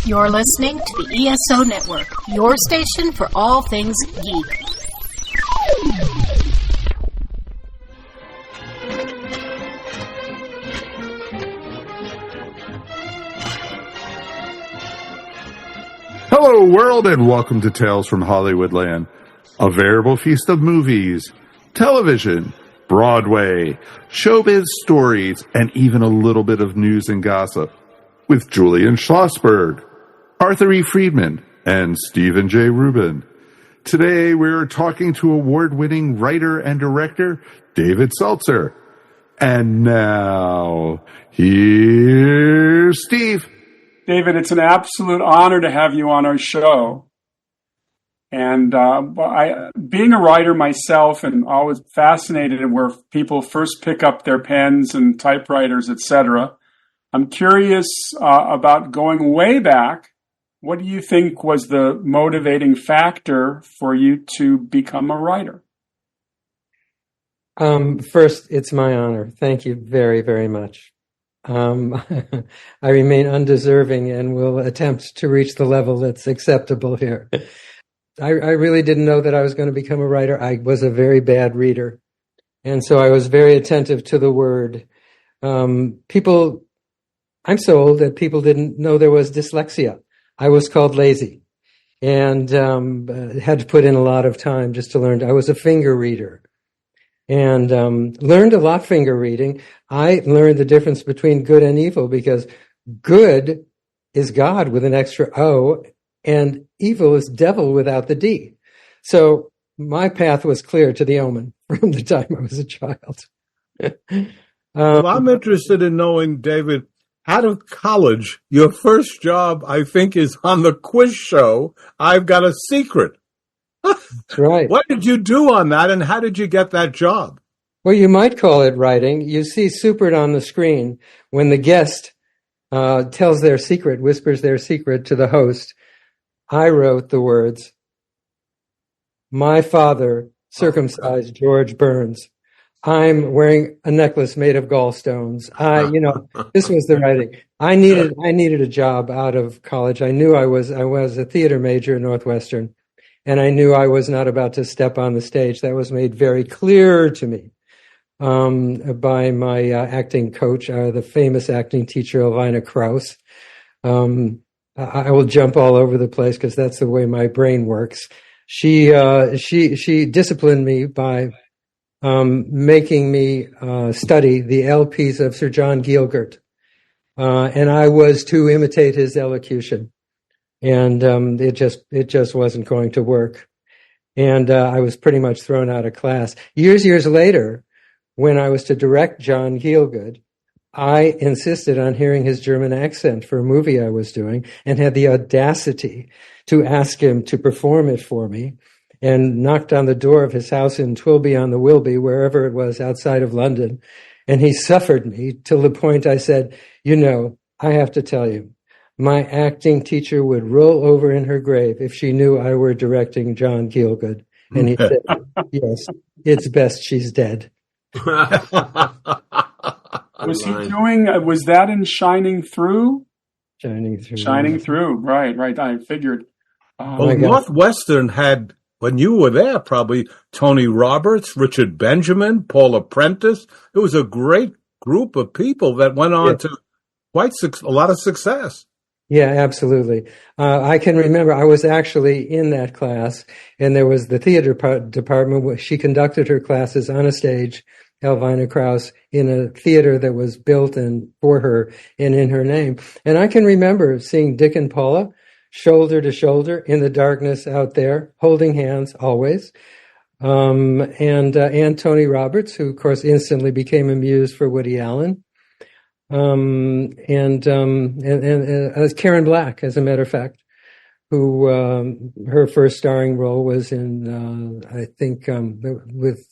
You're listening to the ESO Network, your station for all things geek. Hello, world, and welcome to Tales from Hollywoodland, a veritable feast of movies, television, Broadway, showbiz stories, and even a little bit of news and gossip, with Julian Schlossberg, Arthur E. Friedman, and Stephen J. Rubin. Today, we're talking to award-winning writer and director David Seltzer. And now, here's Steve. David, it's an absolute honor to have you on our show. And being a writer myself and always fascinated in where people first pick up their pens and typewriters, etc., I'm curious about going way back. What do you think was the motivating factor for you to become a writer? First, it's my honor. Thank you very, very much. I remain undeserving and will attempt to reach the level that's acceptable here. I really didn't know that I was going to become a writer. I was a very bad reader. And so I was very attentive to the word. I'm so old that people didn't know there was dyslexia. I was called lazy and had to put in a lot of time just to learn. I was a finger reader and learned a lot finger reading. I learned the difference between good and evil because good is God with an extra O and evil is devil without the D. So my path was clear to the Omen from the time I was a child. Well, I'm interested in knowing, David, out of college, your first job, I think, is on the quiz show, I've Got a Secret. That's right. What did you do on that, and how did you get that job? Well, you might call it writing. You see supered on the screen when the guest tells their secret, whispers their secret to the host. I wrote the words, "My father circumcised George Burns. I'm wearing a necklace made of gallstones." This was the writing. I needed a job out of college. I knew I was a theater major at Northwestern, and I knew I was not about to step on the stage. That was made very clear to me by my acting coach, the famous acting teacher Elvina Krause. I will jump all over the place because that's the way my brain works. She disciplined me by making me study the LPs of Sir John Gielgud, and I was to imitate his elocution, and it just wasn't going to work, and I was pretty much thrown out of class. Years later, when I was to direct John Gielgud, I insisted on hearing his German accent for a movie I was doing, and had the audacity to ask him to perform it for me. And knocked on the door of his house in Twilby on the Wilby, wherever it was outside of London. And he suffered me till the point I said, I have to tell you, my acting teacher would roll over in her grave if she knew I were directing John Gielgud. And he said, yes, it's best she's dead. Was that in Shining Through? Shining Through. Right. I figured. Well, Northwestern had, when you were there, probably Tony Roberts, Richard Benjamin, Paula Prentice. It was a great group of people that went on to a lot of success. Yeah, absolutely. I can remember I was actually in that class, and there was the theater department where she conducted her classes on a stage, Elvina Krause, in a theater that was built for her and in her name. And I can remember seeing Dick and Paula shoulder to shoulder in the darkness out there, holding hands always. And Tony Roberts, who of course instantly became a muse for Woody Allen. And Karen Black, as a matter of fact, who, her first starring role was in, with,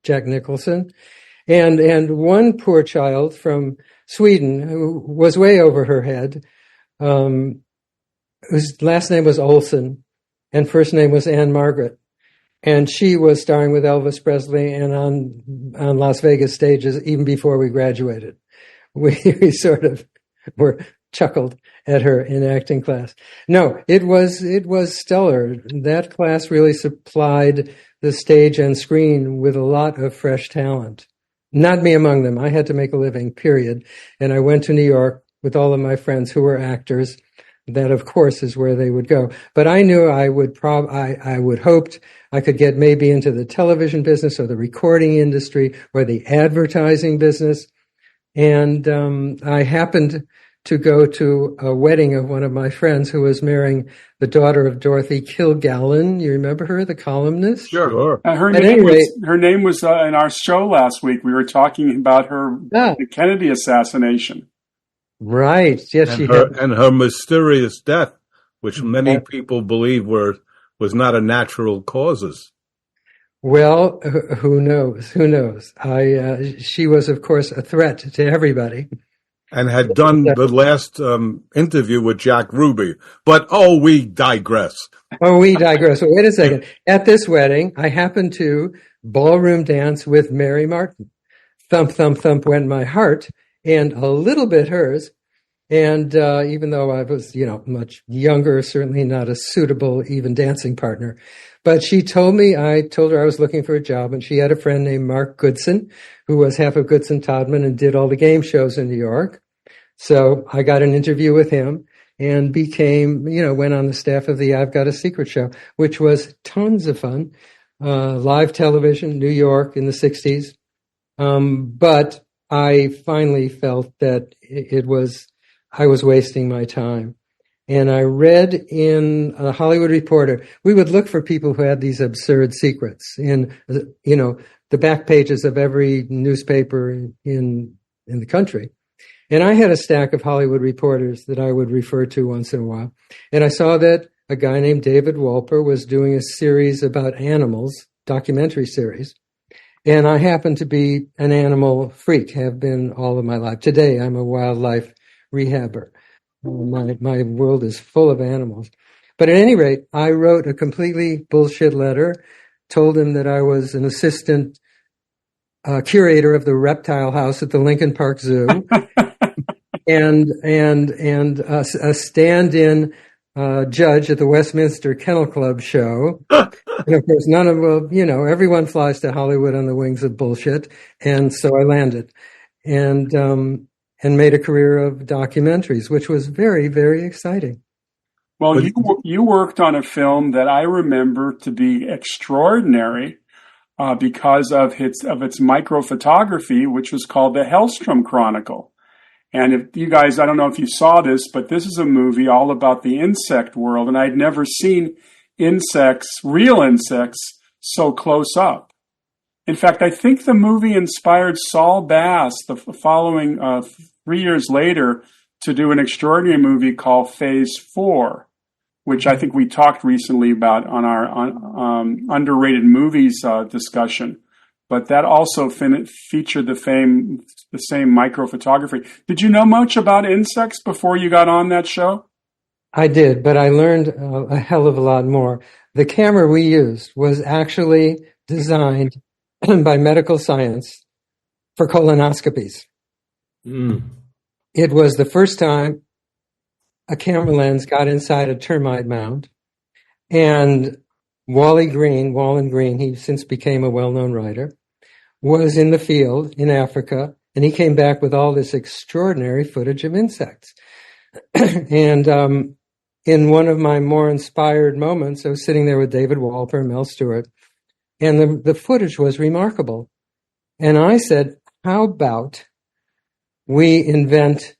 Jack Nicholson. And one poor child from Sweden who was way over her head, whose last name was Olsen and first name was Anne Margaret. And she was starring with Elvis Presley and on Las Vegas stages even before we graduated. We sort of were chuckled at her in acting class. No, it was stellar. That class really supplied the stage and screen with a lot of fresh talent. Not me among them. I had to make a living, period. And I went to New York with all of my friends who were actors. That, of course, is where they would go. But I knew I would hoped I could get maybe into the television business or the recording industry or the advertising business. And I happened to go to a wedding of one of my friends who was marrying the daughter of Dorothy Kilgallen. You remember her, the columnist? Sure. Her name was in our show last week. We were talking about the Kennedy assassination. Right. Yes, and her mysterious death, which many people believe was not a natural causes. Well, who knows? Who knows? She was, of course, a threat to everybody. And had done the last interview with Jack Ruby. But, we digress. Well, wait a second. At this wedding, I happened to ballroom dance with Mary Martin. Thump, thump, thump went my heart, and a little bit hers. And even though I was, much younger, certainly not a suitable even dancing partner. But I told her I was looking for a job, and she had a friend named Mark Goodson, who was half of Goodson Todman and did all the game shows in New York. So I got an interview with him and went on the staff of the I've Got a Secret show, which was tons of fun. Live television, New York in the 60s. But I finally felt that I was wasting my time. And I read in a Hollywood Reporter, we would look for people who had these absurd secrets in, the back pages of every newspaper in the country. And I had a stack of Hollywood Reporters that I would refer to once in a while. And I saw that a guy named David Wolper was doing a series about animals, documentary series. And I happen to be an animal freak, have been all of my life. Today, I'm a wildlife rehabber. My world is full of animals. But at any rate, I wrote a completely bullshit letter, told him that I was an assistant curator of the reptile house at the Lincoln Park Zoo, and a stand-in judge at the Westminster Kennel Club show. And of course, everyone flies to Hollywood on the wings of bullshit, and so I landed, and made a career of documentaries, which was very, very exciting. Well, you worked on a film that I remember to be extraordinary because of its microphotography, which was called the Hellstrom Chronicle. And if you guys, I don't know if you saw this, but this is a movie all about the insect world, and I'd never seen real insects, so close up. In fact, I think the movie inspired Saul Bass the following 3 years later to do an extraordinary movie called Phase 4, which I think we talked recently about on our underrated movies discussion. But that also featured the same microphotography. Did you know much about insects before you got on that show? I did, but I learned a hell of a lot more. The camera we used was actually designed by medical science for colonoscopies. Mm. It was the first time a camera lens got inside a termite mound, and Wallen Green, he since became a well-known writer, was in the field in Africa, and he came back with all this extraordinary footage of insects. And in one of my more inspired moments, I was sitting there with David Wolper and Mel Stewart, and the footage was remarkable. And I said, how about we invent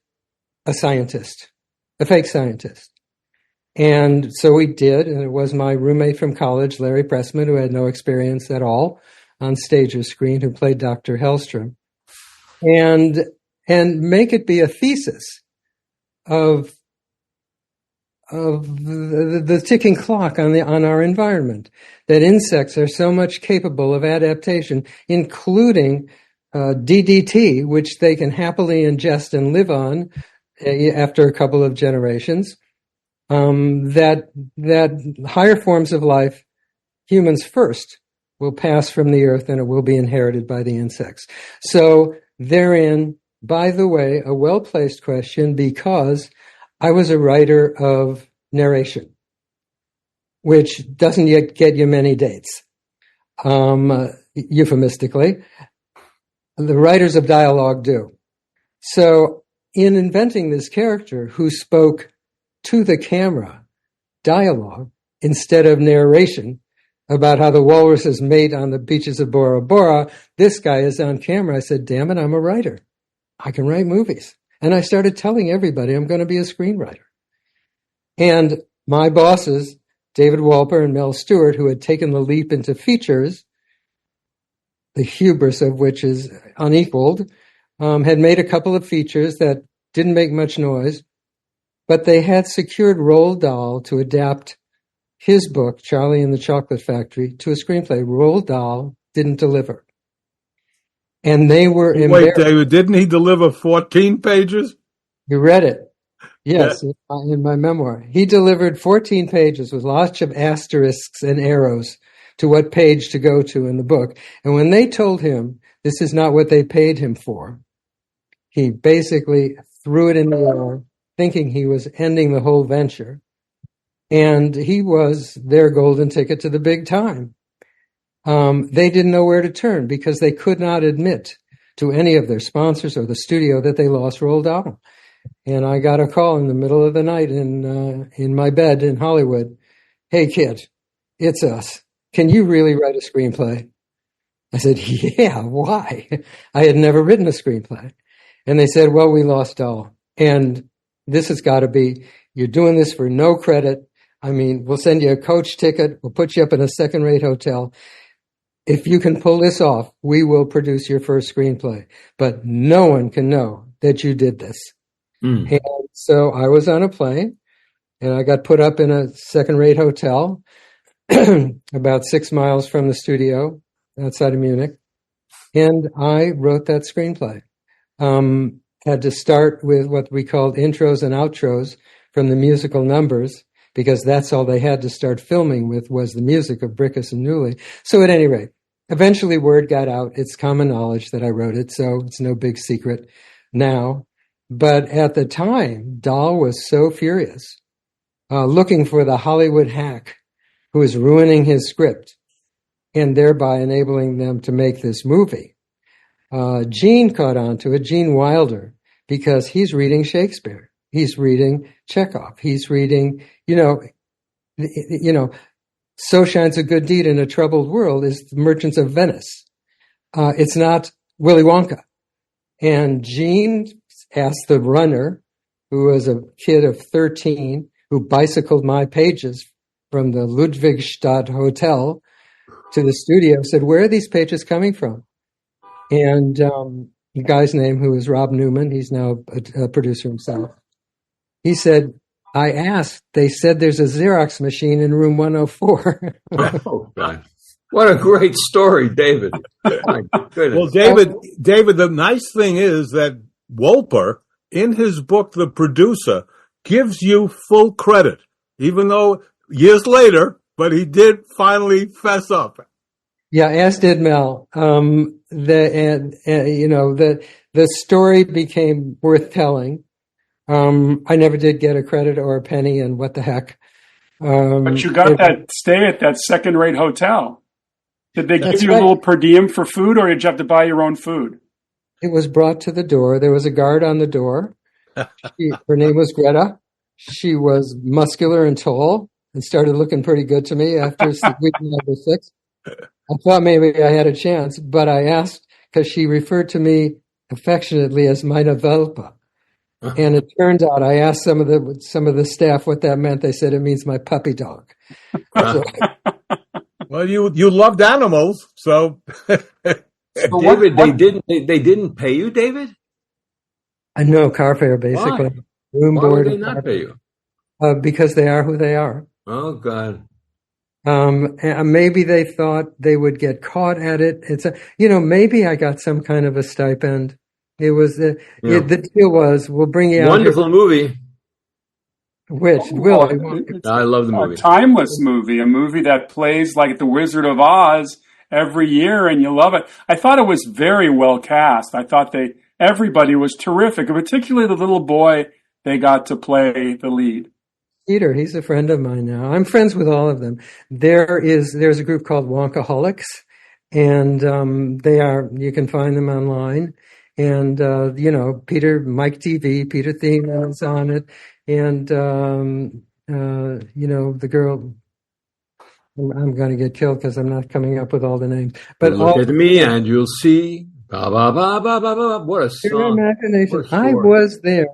a scientist, a fake scientist? And so we did, and it was my roommate from college, Larry Pressman, who had no experience at all on stage or screen, who played Dr. Hellstrom, and make it be a thesis of the ticking clock on our environment, that insects are so much capable of adaptation, including DDT, which they can happily ingest and live on after a couple of generations. That higher forms of life, humans first, will pass from the earth, and it will be inherited by the insects. So therein, by the way, a well-placed question, because I was a writer of narration, which doesn't yet get you many dates, euphemistically. The writers of dialogue do. So in inventing this character who spoke to the camera dialogue instead of narration about how the walruses mate on the beaches of Bora Bora, this guy is on camera. I said, damn it, I'm a writer. I can write movies. And I started telling everybody I'm going to be a screenwriter. And my bosses, David Wolper and Mel Stewart, who had taken the leap into features, the hubris of which is unequaled, had made a couple of features that didn't make much noise, but they had secured Roald Dahl to adapt his book, Charlie and the Chocolate Factory, to a screenplay. Roald Dahl didn't deliver. And they were Wait, David, didn't he deliver 14 pages? You read it. Yes, in my memoir. He delivered 14 pages with lots of asterisks and arrows to what page to go to in the book. And when they told him this is not what they paid him for, he basically threw it in the air, thinking he was ending the whole venture. And he was their golden ticket to the big time. They didn't know where to turn because they could not admit to any of their sponsors or the studio that they lost Roald Dahl. And I got a call in the middle of the night in my bed in Hollywood. Hey, kid, it's us. Can you really write a screenplay? I said, yeah, why? I had never written a screenplay. And they said, well, we lost Dahl. And this has got to be, you're doing this for no credit. I mean, we'll send you a coach ticket. We'll put you up in a second-rate hotel. If you can pull this off, we will produce your first screenplay. But no one can know that you did this. And so I was on a plane, and I got put up in a second-rate hotel about 6 miles from the studio outside of Munich. And I wrote that screenplay. Had to start with what we called intros and outros from the musical numbers, because that's all they had to start filming with was the music of Brickus and Newley. So at any rate, eventually word got out. It's common knowledge that I wrote it, so it's no big secret now. But at the time, Dahl was so furious, looking for the Hollywood hack who was ruining his script and thereby enabling them to make this movie. Gene caught on to it, Gene Wilder, because he's reading Shakespeare. He's reading Chekhov. He's reading, So Shines a Good Deed in a Troubled World is The Merchants of Venice. It's not Willy Wonka. And Gene asked the runner, who was a kid of 13, who bicycled my pages from the Ludwigstadt Hotel to the studio, said, where are these pages coming from? And the guy's name, who is Rob Newman, he's now a producer himself, he said, I asked, they said there's a Xerox machine in room 104. Oh, God. What a great story, David. My goodness. Well, David, the nice thing is that Wolper, in his book, The Producer, gives you full credit, even though years later, but he did finally fess up. Yeah, as did Mel. The story became worth telling. I never did get a credit or a penny, and what the heck. But you got that stay at that second-rate hotel. Did they give you a little per diem for food, or did you have to buy your own food? It was brought to the door. There was a guard on the door. Her name was Greta. She was muscular and tall and started looking pretty good to me after week number 6. I thought maybe I had a chance, but I asked because she referred to me affectionately as meine Welpe. And it turned out I asked some of the staff what that meant. They said it means my puppy dog. So, well, you loved animals, so. David, they didn't pay you, David? I know, car fare basically. Why? Room Why board. would they not pay you? Because they are who they are. Oh, God. And maybe they thought they would get caught at it. Maybe I got some kind of a stipend. It was the deal was we'll bring you out. Wonderful movie. Which I love the movie. A timeless movie, a movie that plays like The Wizard of Oz every year, and you love it. I thought it was very well cast. I thought everybody was terrific, particularly the little boy they got to play the lead? Peter, he's a friend of mine now. I'm friends with all of them. There's a group called Wonkaholics, and you can find them online. And Mike TV, Peter Thiemann is on it, and the girl. I'm going to get killed because I'm not coming up with all the names. But look at me, and you'll see. Ba, ba, ba, ba, ba, ba. What a song! Your imagination. I was there.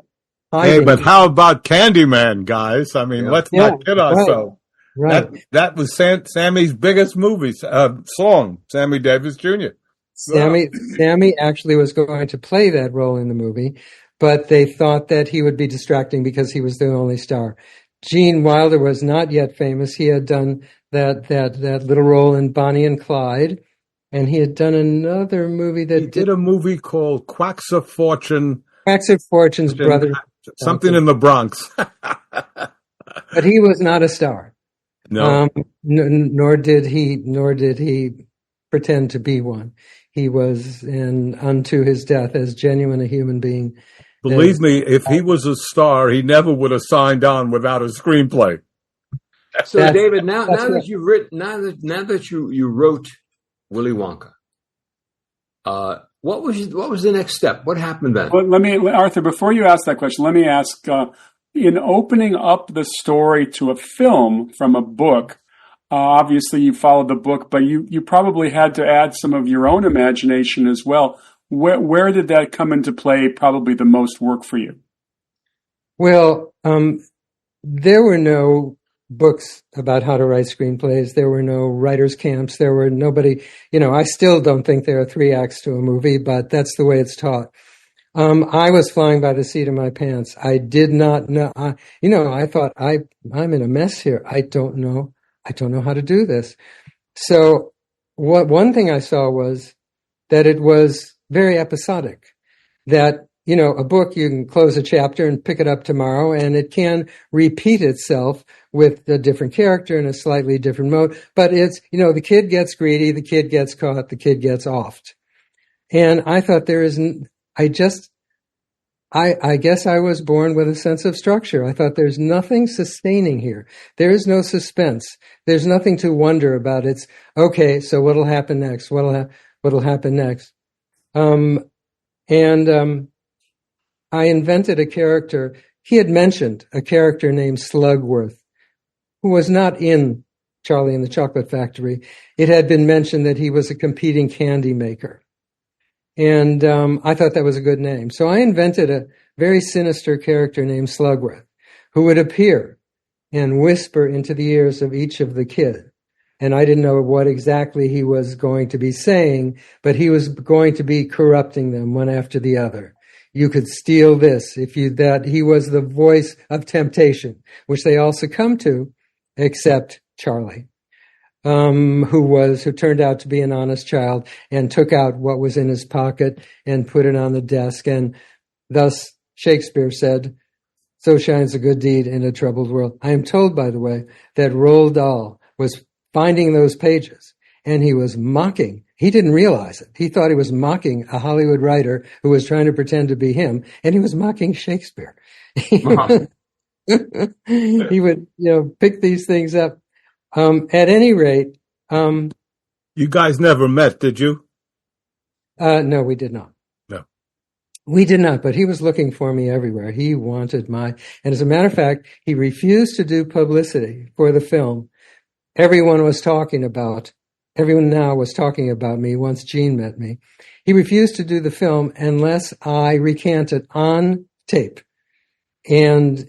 Hey, but how about Candyman, guys? I mean, let's not kid ourselves. Right. That was Sammy's biggest song, Sammy Davis Jr. Sammy actually was going to play that role in the movie, but they thought that he would be distracting because he was the only star. Gene Wilder was not yet famous. He had done that little role in Bonnie and Clyde, and he had done another movie that he did a movie called Quacks of Fortune. Quacks of Fortune's brother. Something in the Bronx. But he was not a star. No. Nor did he pretend to be one. He was unto his death as genuine a human being. Believe me, if he was a star, he never would have signed on without a screenplay. So, David, now that you've written, now that you wrote Willy Wonka, what was the next step? What happened then? Well, Arthur, before you ask that question, let me ask, in opening up the story to a film from a book, obviously you followed the book, but you probably had to add some of your own imagination as well. Where did that come into play, probably the most work for you? Well, there were no books about how to write screenplays. There were no writers' camps. There were nobody, I still don't think there are 3 acts to a movie, but that's the way it's taught. I was flying by the seat of my pants. I did not know, I thought I'm in a mess here. I don't know how to do this. So one thing I saw was that it was very episodic, that, a book, you can close a chapter and pick it up tomorrow, and it can repeat itself with a different character in a slightly different mode. But it's, the kid gets greedy, the kid gets caught, the kid gets offed. And I thought I guess I was born with a sense of structure. I thought there's nothing sustaining here. There is no suspense. There's nothing to wonder about. It's, okay, so what'll happen next? What'll happen next? I invented a character. He had mentioned a character named Slugworth, who was not in Charlie and the Chocolate Factory. It had been mentioned that he was a competing candy maker. And I thought that was a good name. So I invented a very sinister character named Slugworth, who would appear and whisper into the ears of each of the kids. And I didn't know what exactly he was going to be saying, but he was going to be corrupting them one after the other. You could steal this that he was the voice of temptation, which they all succumbed to, except Charlie, who turned out to be an honest child and took out what was in his pocket and put it on the desk. And thus Shakespeare said, "So shines a good deed in a troubled world." I am told, by the way, that Roald Dahl was finding those pages, and he was mocking. He didn't realize it. He thought he was mocking a Hollywood writer who was trying to pretend to be him, and he was mocking Shakespeare. Uh-huh. He would, pick these things up. At any rate, you guys never met, did you? No, we did not. No, we did not. But he was looking for me everywhere. He wanted and as a matter of fact, he refused to do publicity for the film. Everyone now was talking about me once Gene met me. He refused to do the film unless I recanted on tape and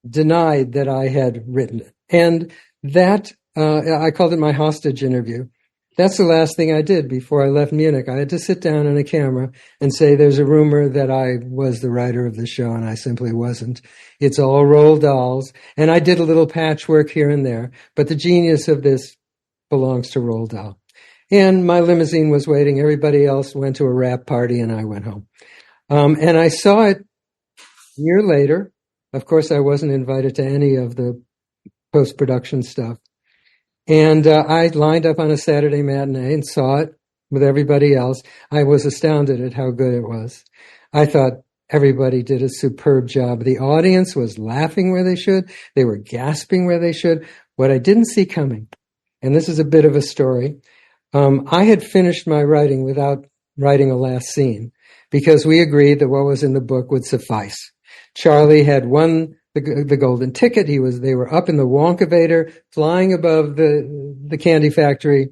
denied that I had written it. And that, I called it my hostage interview. That's the last thing I did before I left Munich. I had to sit down on a camera and say, there's a rumor that I was the writer of the show, and I simply wasn't. It's all Roald Dahl's. And I did a little patchwork here and there, but the genius of this belongs to Roald Dahl. And my limousine was waiting. Everybody else went to a wrap party, and I went home. And I saw it a year later. Of course, I wasn't invited to any of the post-production stuff. And I lined up on a Saturday matinee and saw it with everybody else. I was astounded at how good it was. I thought, Everybody did a superb job. The audience was laughing where they should. They were gasping where they should. What I didn't see coming, and this is a bit of a story, I had finished my writing without writing a last scene because we agreed that what was in the book would suffice. Charlie had won the golden ticket. They were up in the Wonkavator, flying above the candy factory.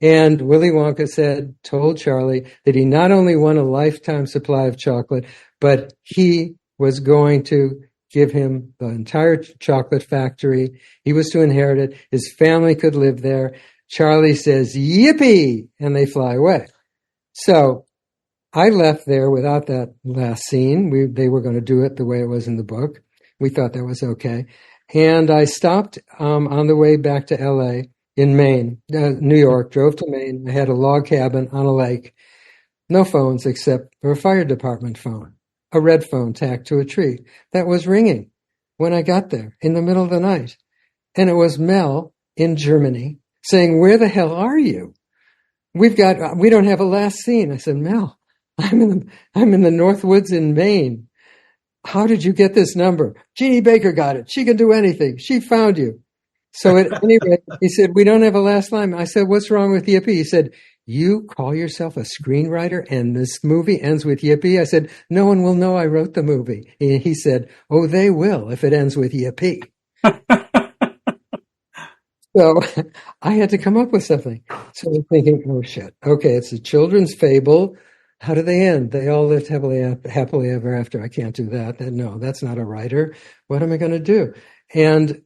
And Willy Wonka told Charlie that he not only won a lifetime supply of chocolate, but he was going to give him the entire chocolate factory. He was to inherit it. His family could live there. Charlie says, "Yippee!" and they fly away. So I left there without that last scene. They were going to do it the way it was in the book. We thought that was okay. And I stopped on the way back to L.A. in Maine, New York, drove to Maine. I had a log cabin on a lake. No phones except for a fire department phone, a red phone tacked to a tree that was ringing when I got there in the middle of the night. And it was Mel in Germany saying, "Where the hell are you? We don't have a last scene." I said, "Mel, I'm in the North Woods in Maine. How did you get this number?" "Jeannie Baker got it. She can do anything. She found you." So at any rate, he said, "We don't have a last line." I said, "What's wrong with Yippee?" He said, "You call yourself a screenwriter and this movie ends with Yippee?" I said, "No one will know I wrote the movie." And he said, "Oh, they will if it ends with Yippee." So I had to come up with something. So I'm thinking, oh shit. Okay, it's a children's fable. How do they end? They all lived happily ever after. I can't do that. No, that's not a writer. What am I going to do? And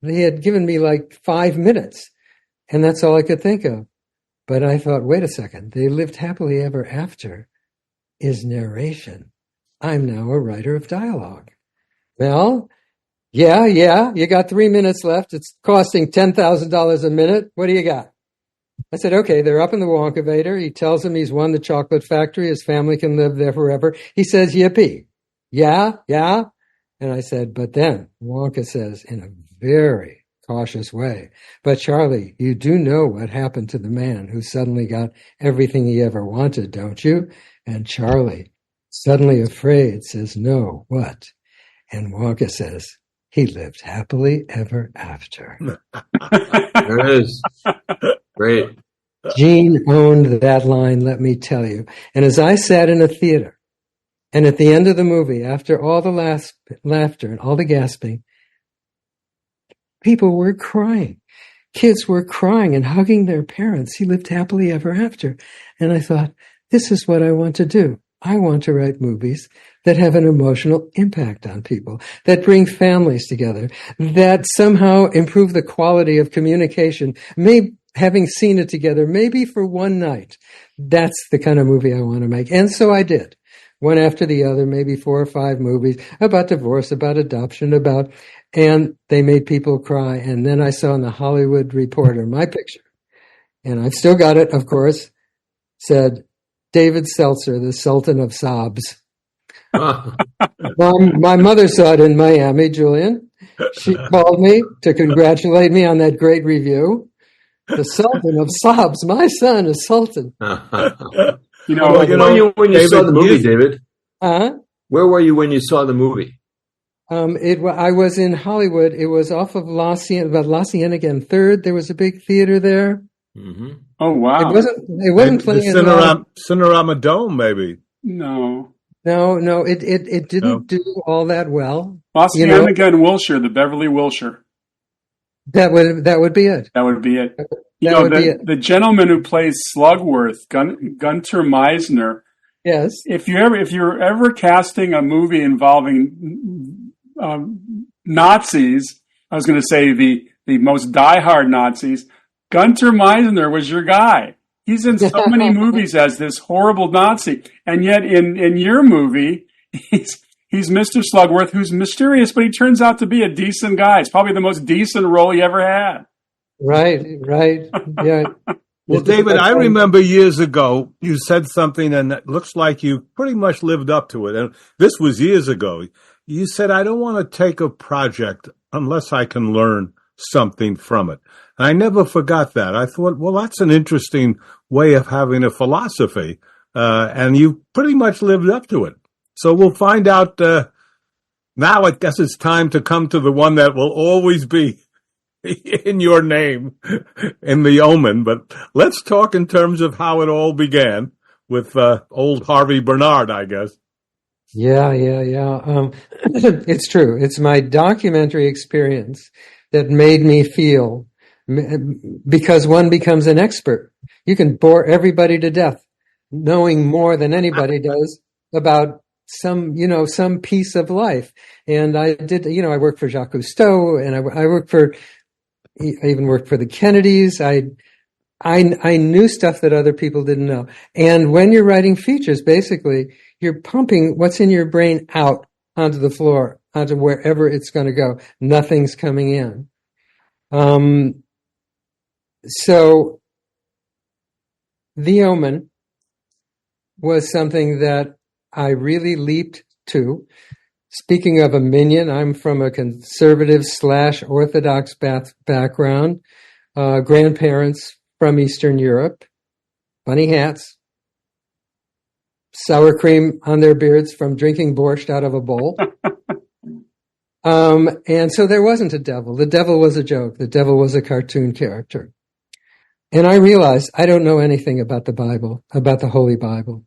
they had given me like 5 minutes, and that's all I could think of. But I thought, wait a second. They lived happily ever after is narration. I'm now a writer of dialogue. Well, yeah, you got 3 minutes left. It's costing $10,000 a minute. What do you got? I said, okay, they're up in the Wonkavator. He tells him he's won the chocolate factory. His family can live there forever. He says, "Yippee." Yeah. And I said, but then Wonka says in a very cautious way, "But Charlie, you do know what happened to the man who suddenly got everything he ever wanted, don't you?" And Charlie, suddenly afraid, says, "No, what?" And Wonka says, "He lived happily ever after." There it is. Great. Gene owned that line, let me tell you. And as I sat in a theater, and at the end of the movie, after all the laughter and all the gasping, people were crying. Kids were crying and hugging their parents. He lived happily ever after. And I thought, this is what I want to do. I want to write movies that have an emotional impact on people, that bring families together, that somehow improve the quality of communication, having seen it together, maybe for one night. That's the kind of movie I want to make. And so I did. One after the other, maybe 4 or 5 movies about divorce, about adoption, and they made people cry. And then I saw in the Hollywood Reporter my picture, and I've still got it, of course, said, "David Seltzer, the Sultan of Sobs." My mother saw it in Miami, Julian. She called me to congratulate me on that great review. The Sultan of Sobs. My son is Sultan. Where were you when you saw the movie, David? Where were you when you saw the movie? I was in Hollywood. It was off of La Cienega and 3rd. There was a big theater there. Mm-hmm. Oh, wow. It wasn't playing the Cinerama Dome, maybe. No, it didn't do all that well. La Cienega and Wilshire, the Beverly Wilshire. That would be it. That would be it. The gentleman who plays Slugworth, Gunter Meisner. Yes. If you're ever casting a movie involving Nazis, I was going to say the most diehard Nazis, Gunter Meisner was your guy. He's in so many movies as this horrible Nazi, and yet in your movie, he's Mr. Slugworth, who's mysterious, but he turns out to be a decent guy. It's probably the most decent role he ever had. Right. Yeah. Well, David, I remember years ago you said something, and it looks like you pretty much lived up to it. And this was years ago. You said, "I don't want to take a project unless I can learn something from it." And I never forgot that. I thought, well, that's an interesting way of having a philosophy. And you pretty much lived up to it. So we'll find out. Now I guess it's time to come to the one that will always be in your name, in the Omen. But let's talk in terms of how it all began with old Harvey Bernard, I guess. Yeah. It's true. It's my documentary experience that made me feel, because one becomes an expert. You can bore everybody to death, knowing more than anybody does about some piece of life. And I did, I worked for Jacques Cousteau, and I even worked for the Kennedys. I knew stuff that other people didn't know. And when you're writing features, basically, you're pumping what's in your brain out onto the floor, onto wherever it's going to go. Nothing's coming in. So The Omen was something that I really leaped to. Speaking of a minion, I'm from a conservative / Orthodox background, grandparents from Eastern Europe, funny hats, sour cream on their beards from drinking borscht out of a bowl. And so there wasn't a devil. The devil was a joke. The devil was a cartoon character. And I realized I don't know anything about the Bible, about the Holy Bible.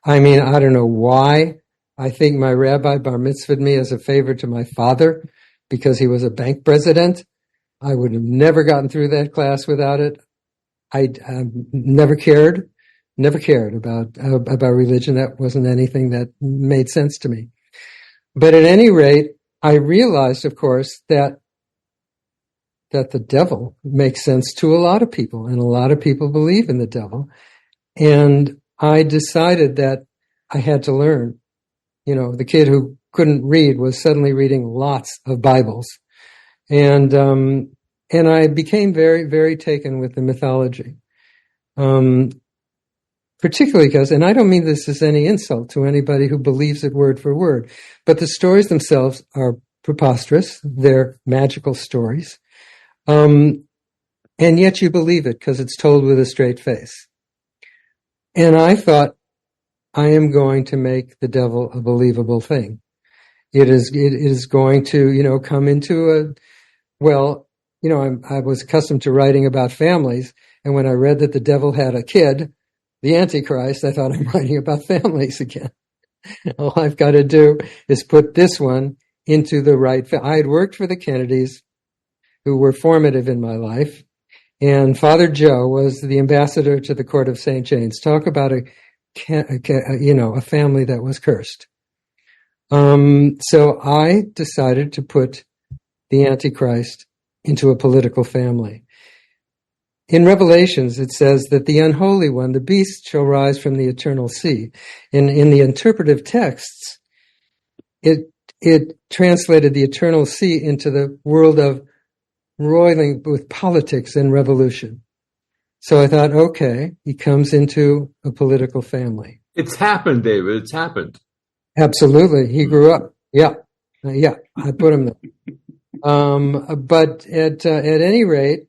I mean, I don't know why. I think my rabbi bar mitzvahed me as a favor to my father because he was a bank president. I would have never gotten through that class without it. I never cared about religion. That wasn't anything that made sense to me. But at any rate, I realized, of course, that the devil makes sense to a lot of people, and a lot of people believe in the devil. And I decided that I had to learn. The kid who couldn't read was suddenly reading lots of Bibles. And I became very, very taken with the mythology. Particularly because, and I don't mean this as any insult to anybody who believes it word for word, but the stories themselves are preposterous. They're magical stories. And yet you believe it because it's told with a straight face. And I thought, I am going to make the devil a believable thing. It is going to, come into I was accustomed to writing about families. And when I read that the devil had a kid, the Antichrist, I thought, I'm writing about families again. All I've got to do is put this one into the right. I had worked for the Kennedys, who were formative in my life. And Father Joe was the ambassador to the court of St. James. Talk about a family that was cursed. So I decided to put the Antichrist into a political family. In Revelations, it says that the unholy one, the beast, shall rise from the eternal sea. In the interpretive texts, it translated the eternal sea into the world of roiling with politics and revolution. So I thought, okay, he comes into a political family. It's happened, David. It's happened. Absolutely. He grew up. Yeah. I put him there. But at any rate,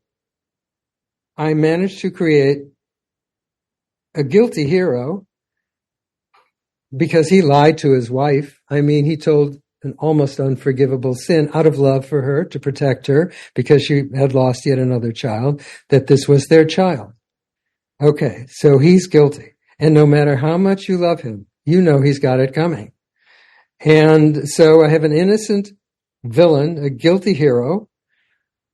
I managed to create a guilty hero because he lied to his wife. I mean, he told an almost unforgivable sin out of love for her, to protect her, because she had lost yet another child, that this was their child. Okay, so he's guilty. And no matter how much you love him, you know he's got it coming. And so I have an innocent villain, a guilty hero,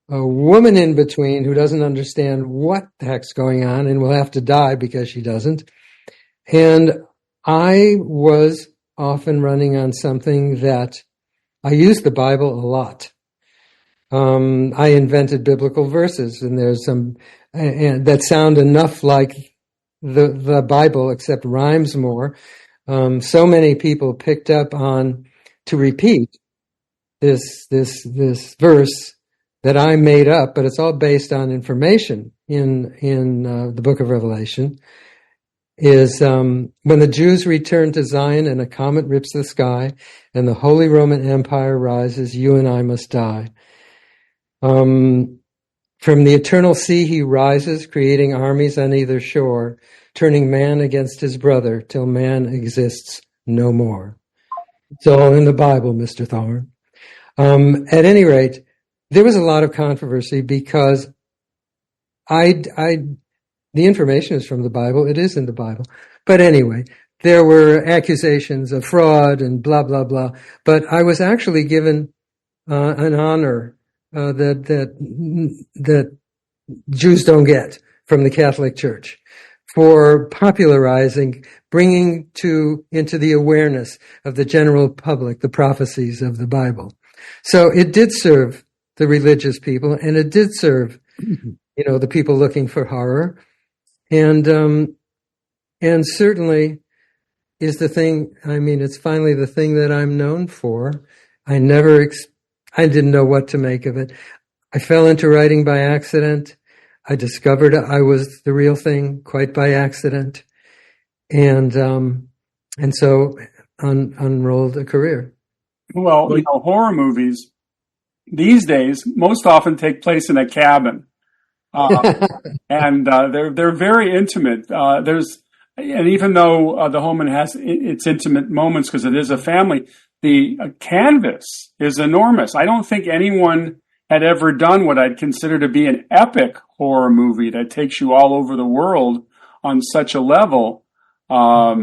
a woman in between who doesn't understand what the heck's going on and will have to die because she doesn't. And I was often running on something that I use the Bible a lot. I invented biblical verses, and there's some that sound enough like the Bible, except rhymes more. So many people picked up on to repeat this verse that I made up, but it's all based on information in the book of Revelation. Is when the Jews return to Zion and a comet rips the sky and the Holy Roman Empire rises, you and I must die. From the eternal sea he rises, creating armies on either shore, turning man against his brother till man exists no more. It's all in the Bible, Mr. Thorne. At any rate, there was a lot of controversy because the information is from the Bible. It is in the Bible. But anyway, there were accusations of fraud and blah, blah, blah. But I was actually given an honor that Jews don't get from the Catholic Church for popularizing, bringing into the awareness of the general public the prophecies of the Bible. So it did serve the religious people, and it did serve, the people looking for horror, and certainly is the thing. I mean, it's finally the thing that I'm known for. I didn't know what to make of it. I fell into writing by accident. I discovered I was the real thing quite by accident, and so unrolled a career. Well, horror movies these days most often take place in a cabin, and they're very intimate. And even though the home has its intimate moments because it is a family, the canvas is enormous. I don't think anyone had ever done what I'd consider to be an epic horror movie that takes you all over the world on such a level. Yes,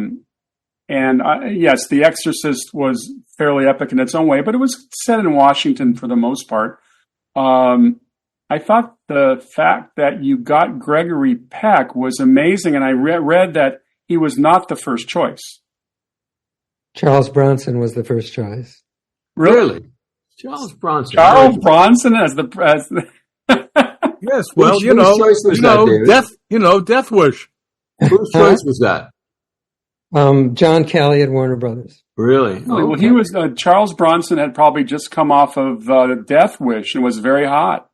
The Exorcist was fairly epic in its own way, but it was set in Washington for the most part. I thought the fact that you got Gregory Peck was amazing, and I read that he was not the first choice. Charles Bronson was the first choice. Really? Charles Bronson. Bronson as the Yes, well, Death Wish. Whose choice was that? John Calley at Warner Brothers. Really? Well, okay. He was Charles Bronson had probably just come off of Death Wish and was very hot.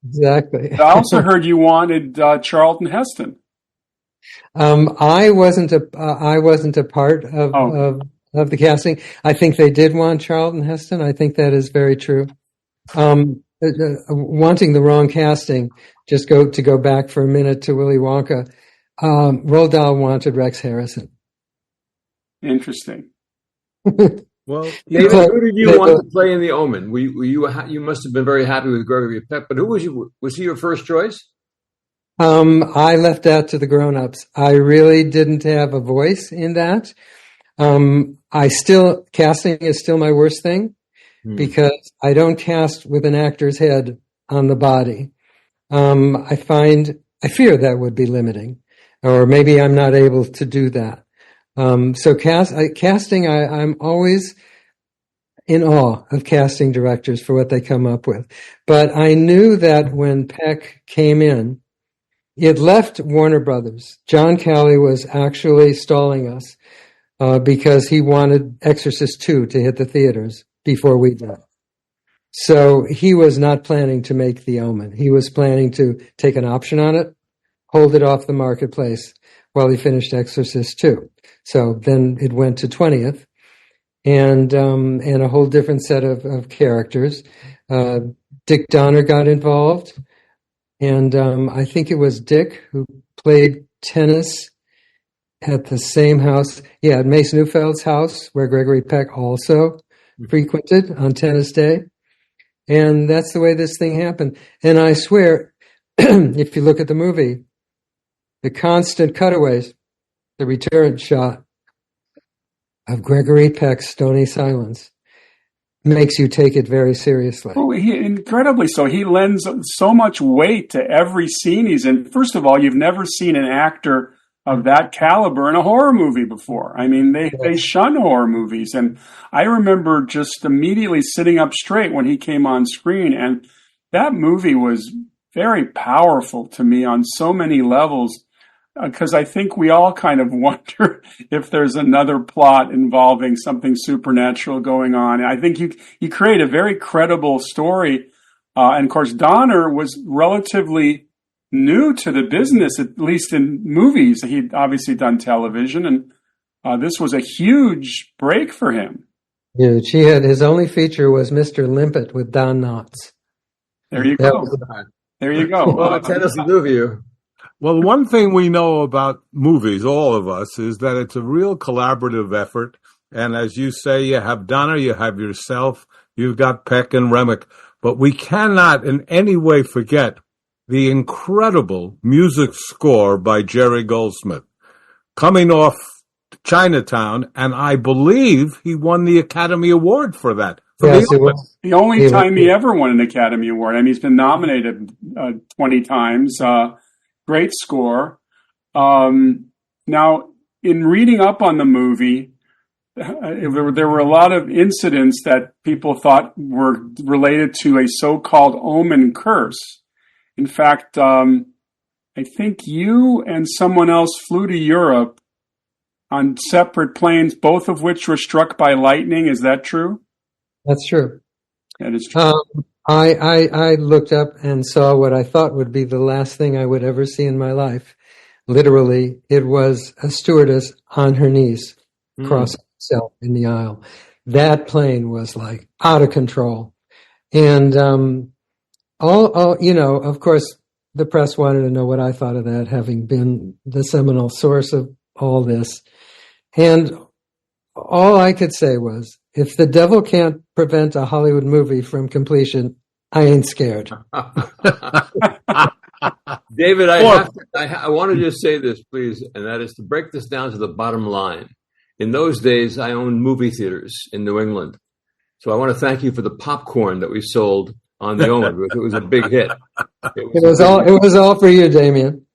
Exactly. I also heard you wanted Charlton Heston. I wasn't a part of the casting. I think they did want Charlton Heston. I think that is very true. Wanting the wrong casting, to go back for a minute to Willy Wonka, Roald Dahl wanted Rex Harrison. Interesting. Well, David, who did you want to play in The Omen? You must have been very happy with Gregory Peck, but who was he your first choice? I left that to the grown-ups. I really didn't have a voice in that. Casting is still my worst thing because I don't cast with an actor's head on the body. I fear that would be limiting, or maybe I'm not able to do that. So casting, I'm always in awe of casting directors for what they come up with. But I knew that when Peck came in, it left Warner Brothers. John Calley was actually stalling us because he wanted Exorcist 2 to hit the theaters before we did. So he was not planning to make The Omen. He was planning to take an option on it, hold it off the marketplace while he finished Exorcist 2. So then it went to 20th, and a whole different set of characters. Dick Donner got involved, and I think it was Dick who played tennis at the same house. Yeah, at Mace Neufeld's house, where Gregory Peck also frequented on tennis day. And that's the way this thing happened. And I swear, if you look at the movie, the constant cutaways, the return shot of Gregory Peck's Stony Silence makes you take it very seriously. Oh, incredibly so. He lends so much weight to every scene he's in. First of all, you've never seen an actor of that caliber in a horror movie before. I mean, they shun horror movies. And I remember just immediately sitting up straight when he came on screen. And that movie was very powerful to me on so many levels. Because I think we all kind of wonder if there's another plot involving something supernatural going on. I think you create a very credible story. And of course, Donner was relatively new to the business, at least in movies. He'd obviously done television, and this was a huge break for him. Huge. His only feature was Mr. Limpet with Don Knotts. There you go. There you go. Well, Tennessee movie. Well, one thing we know about movies, all of us, is that it's a real collaborative effort. And as you say, you have Donna, you have yourself, you've got Peck and Remick. But we cannot in any way forget the incredible music score by Jerry Goldsmith, coming off Chinatown, and I believe he won the Academy Award for that. Yes, it was. The only time he ever won an Academy Award. I mean, he's been nominated 20 times. Great score. Now, in reading up on the movie, there were a lot of incidents that people thought were related to a so-called Omen curse. In fact, I think you and someone else flew to Europe on separate planes, both of which were struck by lightning. Is that true? That's true. That is true. I looked up and saw what I thought would be the last thing I would ever see in my life. Literally, it was a stewardess on her knees, crossing herself in the aisle. That plane was like out of control. And, of course, the press wanted to know what I thought of that, having been the seminal source of all this. And all I could say was, if the devil can't prevent a Hollywood movie from completion, I ain't scared. David, I want to just say this, please, and that is to break this down to the bottom line. In those days, I owned movie theaters in New England. So I want to thank you for the popcorn that we sold on the Omen, because it was a big hit. It was all for you, Damien.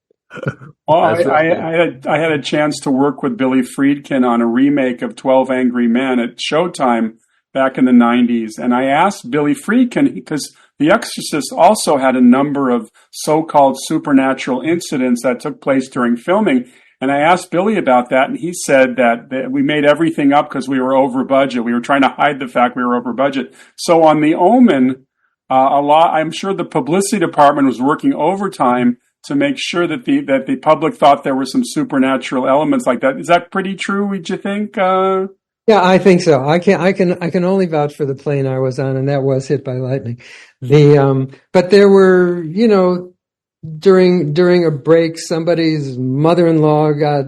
Well, I had a chance to work with Billy Friedkin on a remake of 12 Angry Men at Showtime back in the 90s. And I asked Billy Friedkin, because The Exorcist also had a number of so-called supernatural incidents that took place during filming. And I asked Billy about that, and he said that we made everything up because we were over budget. We were trying to hide the fact we were over budget. So on The Omen, I'm sure the publicity department was working overtime to make sure that the public thought there were some supernatural elements like that. Is that pretty true, would you think? Yeah, I think so. I can only vouch for the plane I was on, and that was hit by lightning. But there were, during a break, somebody's mother-in-law got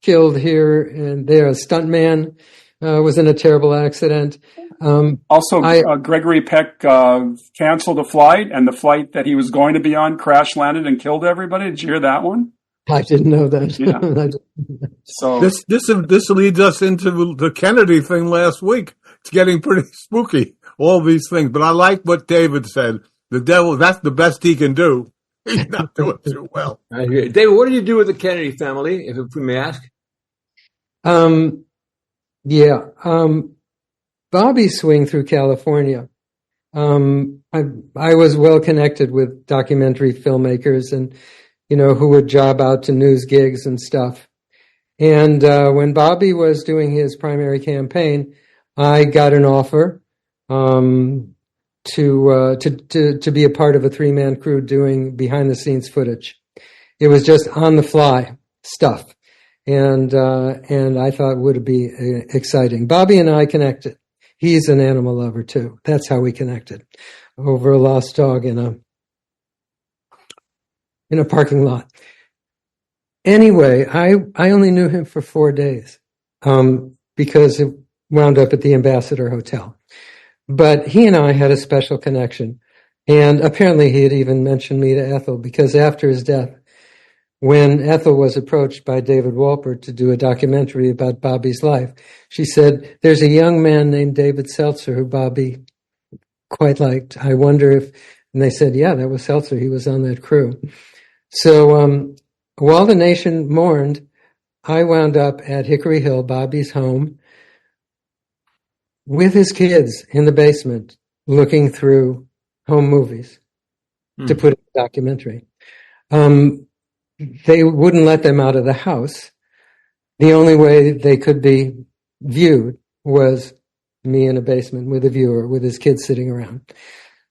killed here and there. A stuntman was in a terrible accident. Gregory Peck canceled a flight, and the flight that he was going to be on crash landed and killed everybody. Did you hear that one? I didn't know that. Yeah. So this leads us into the Kennedy thing last week. It's getting pretty spooky, all these things. But I like what David said. The devil, that's the best he can do. He's not doing too well. I hear you. David, what did you do with the Kennedy family, if we may ask? Bobby swing through California. I was well connected with documentary filmmakers and, who would job out to news gigs and stuff. And when Bobby was doing his primary campaign, I got an offer to be a part of a 3-man crew doing behind the scenes footage. It was just on the fly stuff. And I thought it would be exciting. Bobby and I connected. He's an animal lover too. That's how we connected, over a lost dog in a parking lot. Anyway, I only knew him for 4 days, because it wound up at the Ambassador Hotel. But he and I had a special connection. And apparently he had even mentioned me to Ethel, because after his death, when Ethel was approached by David Wolpert to do a documentary about Bobby's life, she said, "There's a young man named David Seltzer who Bobby quite liked. I wonder if," and they said, "Yeah, that was Seltzer. He was on that crew." So while the nation mourned, I wound up at Hickory Hill, Bobby's home, with his kids in the basement, looking through home movies to put in a documentary. They wouldn't let them out of the house. The only way they could be viewed was me in a basement with a viewer, with his kids sitting around.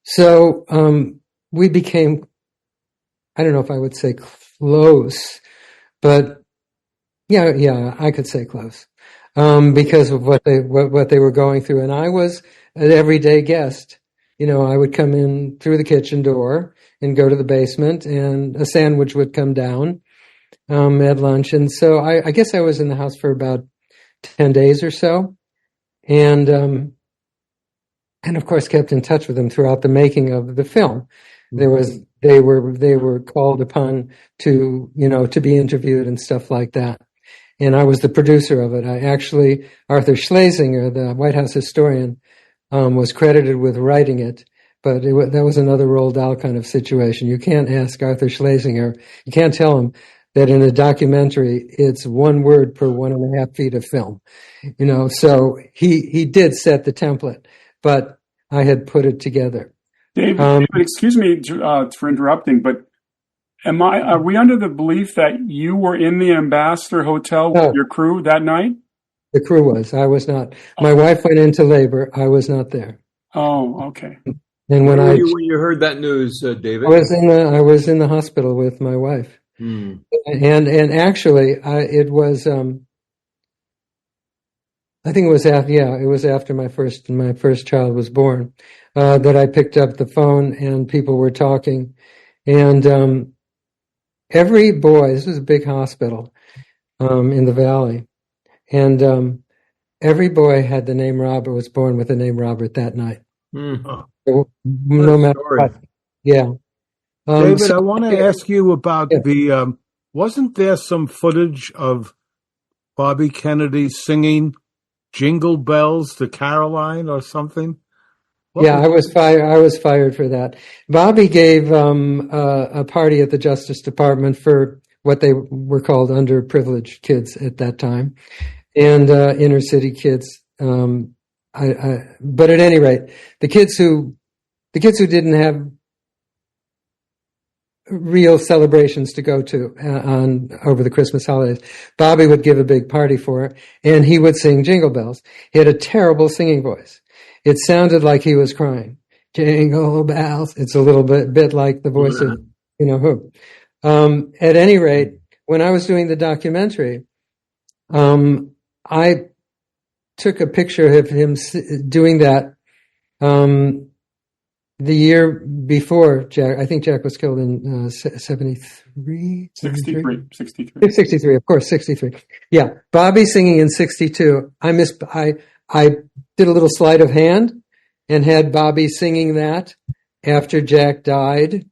So we became, I don't know if I would say close, but yeah, I could say close, because of what they were going through. And I was an everyday guest. I would come in through the kitchen door and go to the basement, and a sandwich would come down at lunch. And so I guess I was in the house for about 10 days or so. and of course kept in touch with him throughout the making of the film. They were called upon to be interviewed and stuff like that. And I was the producer of it. Arthur Schlesinger, the White House historian, was credited with writing it, but that was another Roald Dahl kind of situation. You can't ask Arthur Schlesinger, you can't tell him that in a documentary it's 1 word per 1.5 feet of film. So he did set the template, but I had put it together. David, excuse me for interrupting, but are we under the belief that you were in the Ambassador Hotel with your crew that night? The crew was. I was not. My wife went into labor. I was not there. Oh, okay. And when you heard that news, David? I was in the hospital with my wife. And actually, it was. I think it was after. Yeah, it was after my first child was born that I picked up the phone and people were talking, and every boy. This was a big hospital in the valley, and every boy had the name Robert. Was born with the name Robert that night. So, no matter what. Yeah. David, I want to ask you about the. Wasn't there some footage of Bobby Kennedy singing "Jingle Bells" to Caroline or something? I was fired for that. Bobby gave a party at the Justice Department for what they were called underprivileged kids at that time, and inner city kids. But at any rate, the kids who didn't have real celebrations to go to over the Christmas holidays, Bobby would give a big party for it, and he would sing Jingle Bells. He had a terrible singing voice. It sounded like he was crying. Jingle bells. It's a little bit like the voice of who. At any rate, when I was doing the documentary, I took a picture of him doing that the year before Jack. I think Jack was killed in 73? 63, of course, 63. Yeah, Bobby singing in 62. I did a little sleight of hand and had Bobby singing that after Jack died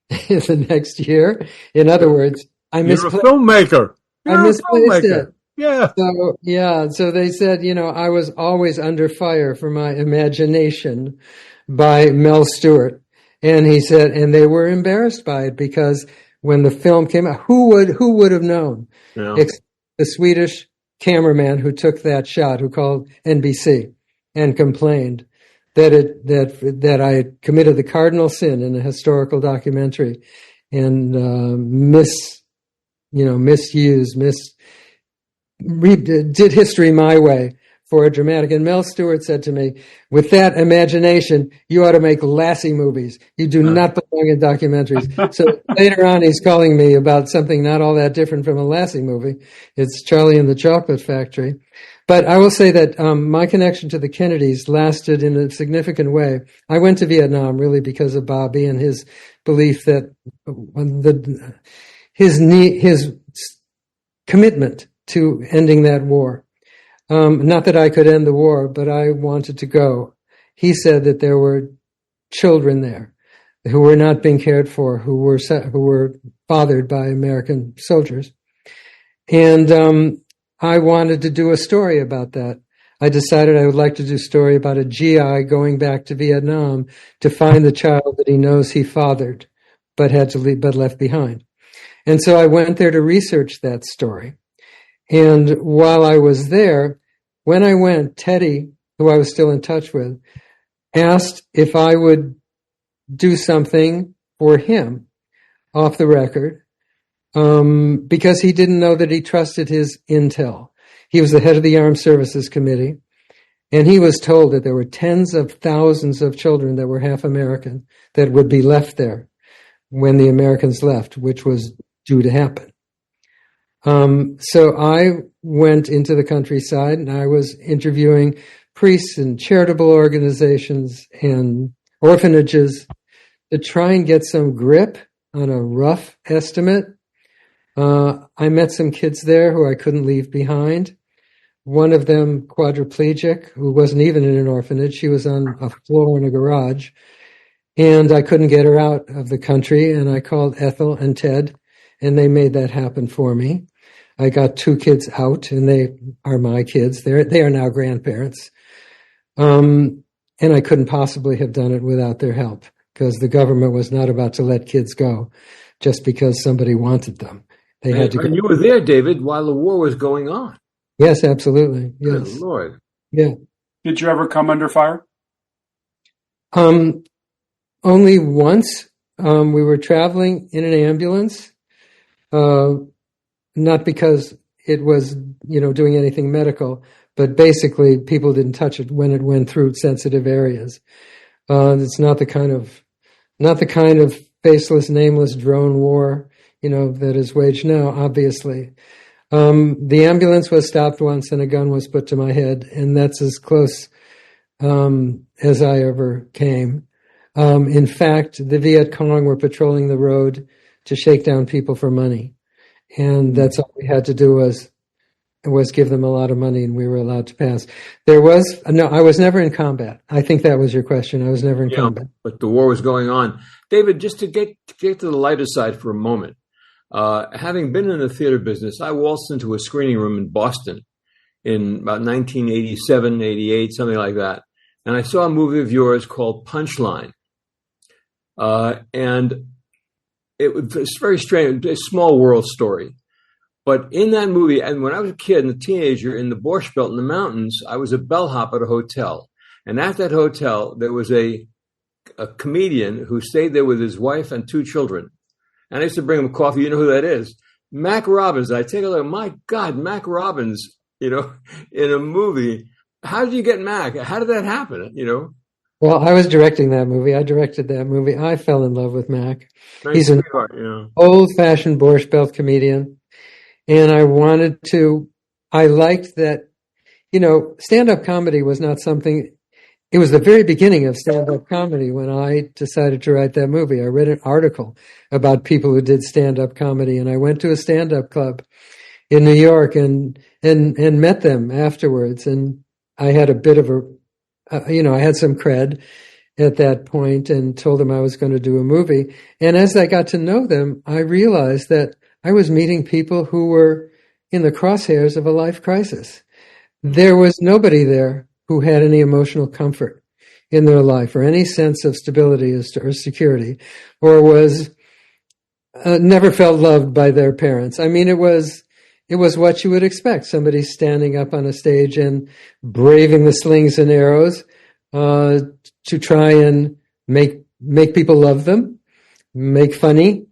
the next year. In other words, You're a filmmaker. I misplaced it. Yeah. So they said, I was always under fire for my imagination by Mel Stewart. And he said, and they were embarrassed by it because when the film came out, who would have known? Yeah. Except the Swedish cameraman who took that shot, who called NBC and complained that I had committed the cardinal sin in a historical documentary and did history my way for a dramatic. And Mel Stewart said to me, with that imagination, you ought to make Lassie movies. You do not belong in documentaries. So later on, he's calling me about something not all that different from a Lassie movie. It's Charlie and the Chocolate Factory. But I will say that my connection to the Kennedys lasted in a significant way. I went to Vietnam really because of Bobby and his belief that his commitment to ending that war. Not that I could end the war, but I wanted to go. He said that there were children there who were not being cared for, who were fathered by American soldiers. And I wanted to do a story about that. I decided I would like to do a story about a GI going back to Vietnam to find the child that he knows he fathered, but had to leave, but left behind. And so I went there to research that story. And while I was there, when I went, Teddy, who I was still in touch with, asked if I would do something for him off the record, because he didn't know that he trusted his intel. He was the head of the Armed Services Committee, and he was told that there were tens of thousands of children that were half American that would be left there when the Americans left, which was due to happen. So I went into the countryside and I was interviewing priests and charitable organizations and orphanages to try and get some grip on a rough estimate. I met some kids there who I couldn't leave behind. one of them quadriplegic, who wasn't even in an orphanage. She was on a floor in a garage. And I couldn't get her out of the country. And I called Ethel and Ted, and they made that happen for me. I got 2 kids out, and they are my kids. They are now grandparents. And I couldn't possibly have done it without their help, because the government was not about to let kids go just because somebody wanted them. They had to go. And you were there, David, while the war was going on. Yes, absolutely. Yes. Good Lord. Yeah. Did you ever come under fire? Only once. We were traveling in an ambulance, not because it was, doing anything medical, but basically people didn't touch it when it went through sensitive areas. It's not the kind of faceless, nameless drone war, that is waged now, obviously. The ambulance was stopped once and a gun was put to my head, and that's as close as I ever came. In fact, the Viet Cong were patrolling the road to shake down people for money. And that's all we had to do was give them a lot of money, and we were allowed to pass. I was never in combat. I think that was your question. I was never in combat. But the war was going on. David, just to get to the lighter side for a moment, having been in the theater business, I waltzed into a screening room in Boston in about 1987, 88, something like that. And I saw a movie of yours called Punchline. And it was very strange, a small world story. But in that movie, and when I was a kid and a teenager in the Borscht Belt in the mountains, I was a bellhop at a hotel. And at that hotel, there was a comedian who stayed there with his wife and 2 children. And I used to bring him coffee. You know who that is? Mac Robbins. I take a look, my God, Mac Robbins, in a movie. How did you get Mac? How did that happen? Well, I was directing that movie. I directed that movie. I fell in love with Mac. Nice He's an old-fashioned Borscht Belt comedian. And I liked that, stand-up comedy was not something, it was the very beginning of stand-up comedy when I decided to write that movie. I read an article about people who did stand-up comedy, and I went to a stand-up club in New York and met them afterwards. And I had a bit of I had some cred at that point and told them I was going to do a movie. And as I got to know them, I realized that I was meeting people who were in the crosshairs of a life crisis. There was nobody there who had any emotional comfort in their life or any sense of stability or security, or was never felt loved by their parents. I mean, it was what you would expect. Somebody standing up on a stage and braving the slings and arrows to try and make people love them, make funny.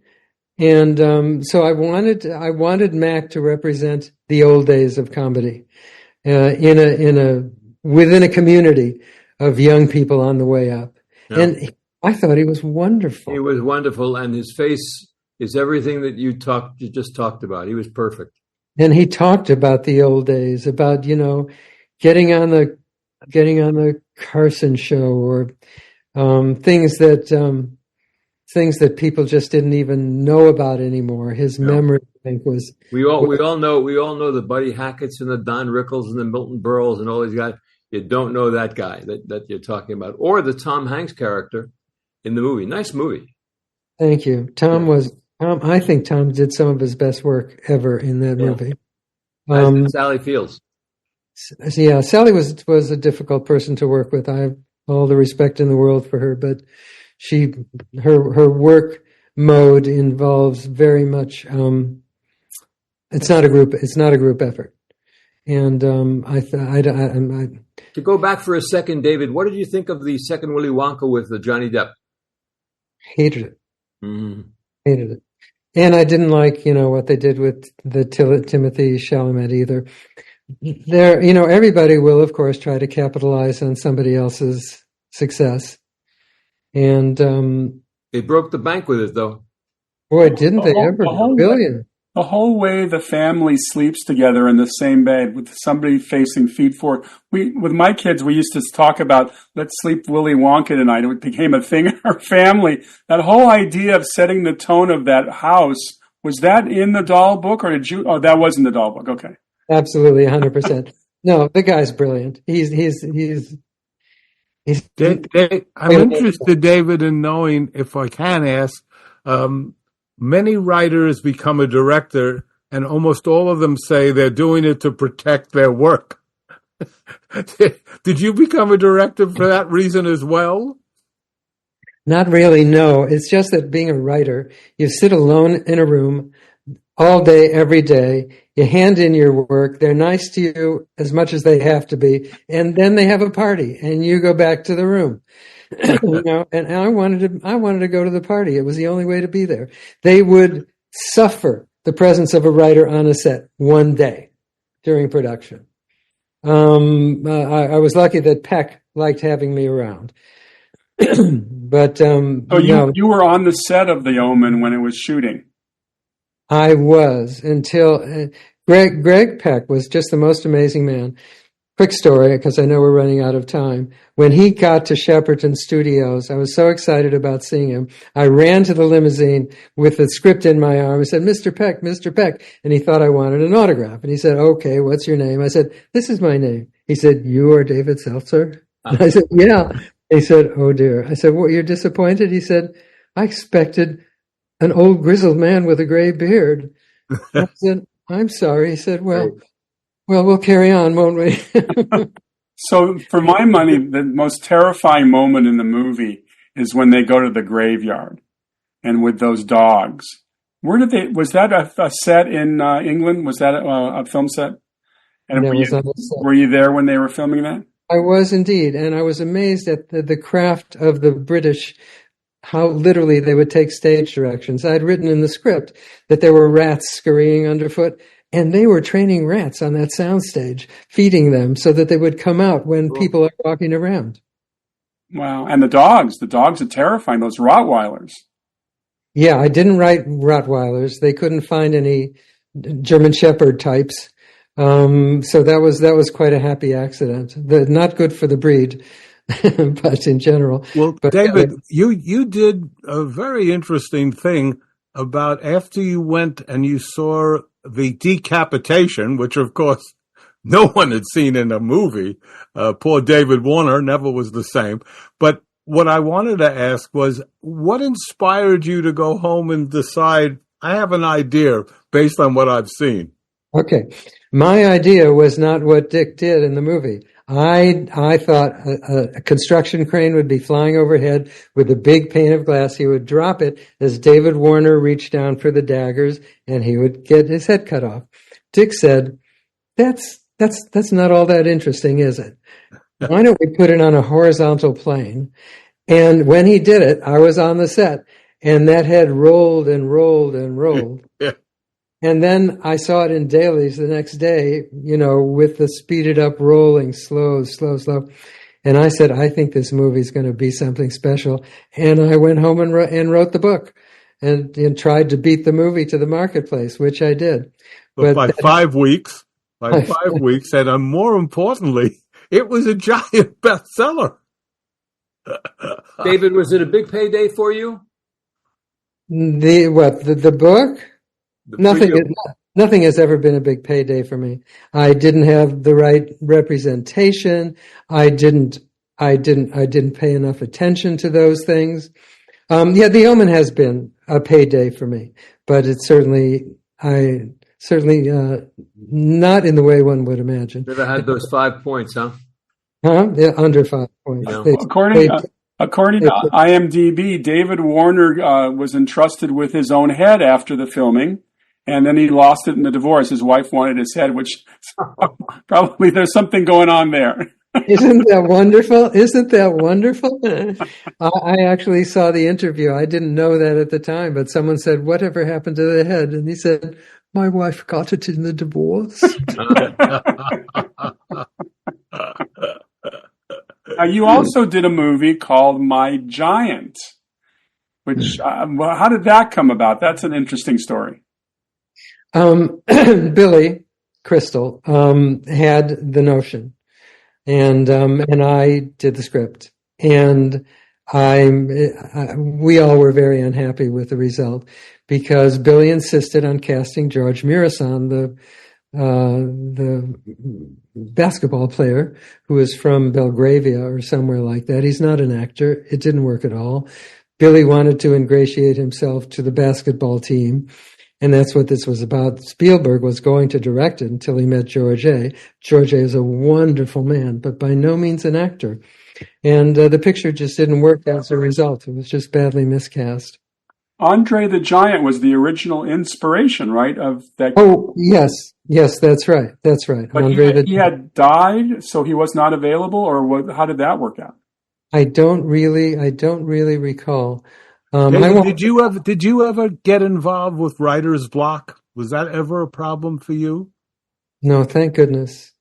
And so I wanted Mac to represent the old days of comedy within a community of young people on the way up. Yeah. And I thought he was wonderful. He was wonderful, and his face is everything that you just talked about. He was perfect. And he talked about the old days, about getting on the Carson show, or things that people just didn't even know about anymore. His memory, I think, was. We all know the Buddy Hackett's and the Don Rickles and the Milton Berles and all these guys. You don't know that guy that you're talking about, or the Tom Hanks character in the movie. Nice movie. Thank you. I think Tom did some of his best work ever in that movie. Sally Fields. Yeah, Sally was a difficult person to work with. I have all the respect in the world for her, but her work mode involves very much. It's not a group effort. And to go back for a second, David, what did you think of the second Willy Wonka with Johnny Depp? Hated it. Mm-hmm. Hated it. And I didn't like, what they did with the Timothy Chalamet either. Everybody will, of course, try to capitalize on somebody else's success. And they broke the bank with it, though. Boy, didn't they ever? $1 billion. The whole way the family sleeps together in the same bed with somebody facing feet forward. With my kids, we used to talk about, let's sleep Willy Wonka tonight. It became a thing in our family. That whole idea of setting the tone of that house, was that in the doll book, or did you? Oh, that wasn't the doll book. Okay. Absolutely, 100%. No, the guy's brilliant. He's I'm interested, David, in knowing, if I can ask, many writers become a director, and almost all of them say they're doing it to protect their work. Did you become a director for that reason as well? Not really, no. It's just that being a writer, you sit alone in a room all day, every day. You hand in your work. They're nice to you as much as they have to be. And then they have a party and you go back to the room. And I wanted to go to the party. It was the only way to be there. They would suffer the presence of a writer on a set one day during production. I was lucky that Peck liked having me around. But you were on the set of The Omen when it was shooting. I was until Greg Peck was just the most amazing man. Quick story, because I know we're running out of time. When he got to Shepperton Studios, I was so excited about seeing him. I ran to the limousine with the script in my arm. I said, Mr. Peck, Mr. Peck. And he thought I wanted an autograph. And he said, okay, what's your name? I said, this is my name. He said, you are David Seltzer? And I said, yeah. He said, oh dear. I said, well, you're disappointed? He said, I expected an old grizzled man with a gray beard. I said, I'm sorry. He said, well, we'll carry on, won't we? So for my money, the most terrifying moment in the movie is when they go to the graveyard and with those dogs. Was that a set in England? Was that a film set? And were you there when they were filming that? I was indeed. And I was amazed at the craft of the British, how literally they would take stage directions. I had written in the script that there were rats scurrying underfoot. And they were training rats on that soundstage, feeding them so that they would come out when people are walking around. Wow. And the dogs are terrifying, those Rottweilers. Yeah, I didn't write Rottweilers. They couldn't find any German Shepherd types. So that was quite a happy accident. Not good for the breed, but in general. Well, David, you did a very interesting thing about after you went and you saw the decapitation, which of course no one had seen in a movie. Poor David Warner never was the same. But what I wanted to ask was, what inspired you to go home and decide, I have an idea based on what I've seen? Okay. My idea was not what Dick did in the movie. I thought a construction crane would be flying overhead with a big pane of glass. He would drop it as David Warner reached down for the daggers, and he would get his head cut off. Dick said, "That's not all that interesting, is it? Why don't we put it on a horizontal plane?" And when he did it, I was on the set, and that head rolled and rolled and rolled. Yeah. And then I saw it in dailies the next day, with the speeded up rolling, slow. And I said, I think this movie's going to be something special. And I went home and wrote the book and tried to beat the movie to the marketplace, which I did. But by 5 weeks, and more importantly, it was a giant bestseller. David, was it a big payday for you? The book? Nothing has ever been a big payday for me. I didn't have the right representation. I didn't pay enough attention to those things. The Omen has been a payday for me, but it's certainly not in the way one would imagine. Never had those 5 points, huh? Yeah, under 5 points. According to IMDb, David Warner was entrusted with his own head after the filming. And then he lost it in the divorce. His wife wanted his head, which probably there's something going on there. Isn't that wonderful? I actually saw the interview. I didn't know that at the time, but someone said, whatever happened to the head? And he said, my wife got it in the divorce. You also did a movie called My Giant, which, how did that come about? That's an interesting story. Billy Crystal had the notion, and I did the script, and we all were very unhappy with the result because Billy insisted on casting George Murison, the basketball player who is from Belgravia or somewhere like that. He's not an actor. It didn't work at all. Billy wanted to ingratiate himself to the basketball team, and that's what this was about. Spielberg was going to direct it until he met George A. George A. is a wonderful man, but by no means an actor. And the picture just didn't work as a result. It was just badly miscast. Andre the Giant was the original inspiration, right? Of that. Oh, yes, that's right. But he had died, so he was not available, or what? How did that work out? I don't really recall. David, did you ever get involved with writer's block? Was that ever a problem for you? No, thank goodness.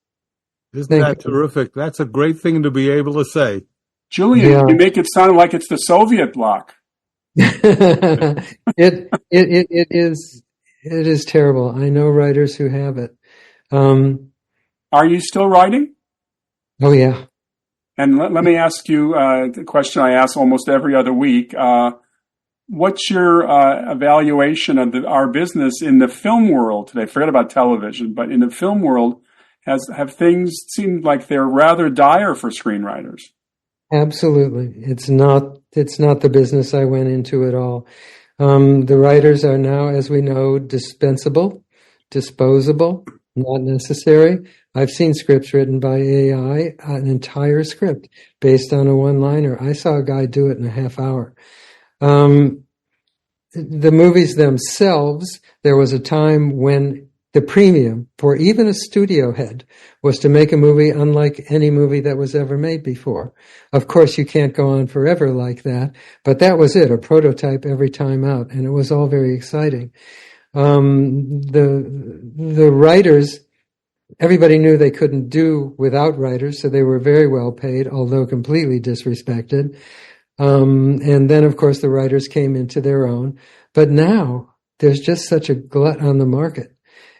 Isn't that terrific? That's a great thing to be able to say. Julian, you make it sound like it's the Soviet bloc. It is terrible. I know writers who have it. Are you still writing? Oh yeah. And let me ask you the question I ask almost every other week. What's your evaluation of our business in the film world today? Forget about television, but in the film world, have things seemed like they're rather dire for screenwriters? Absolutely. It's not the business I went into at all. The writers are now, as we know, dispensable, disposable, not necessary. I've seen scripts written by AI, an entire script based on a one-liner. I saw a guy do it in a half hour. The movies themselves, there was a time when the premium for even a studio head was to make a movie unlike any movie that was ever made before. Of course, you can't go on forever like that, but that was it, a prototype every time out, and it was all very exciting. The writers, everybody knew they couldn't do without writers, so they were very well paid, although completely disrespected. And then, of course, the writers came into their own. But now there's just such a glut on the market,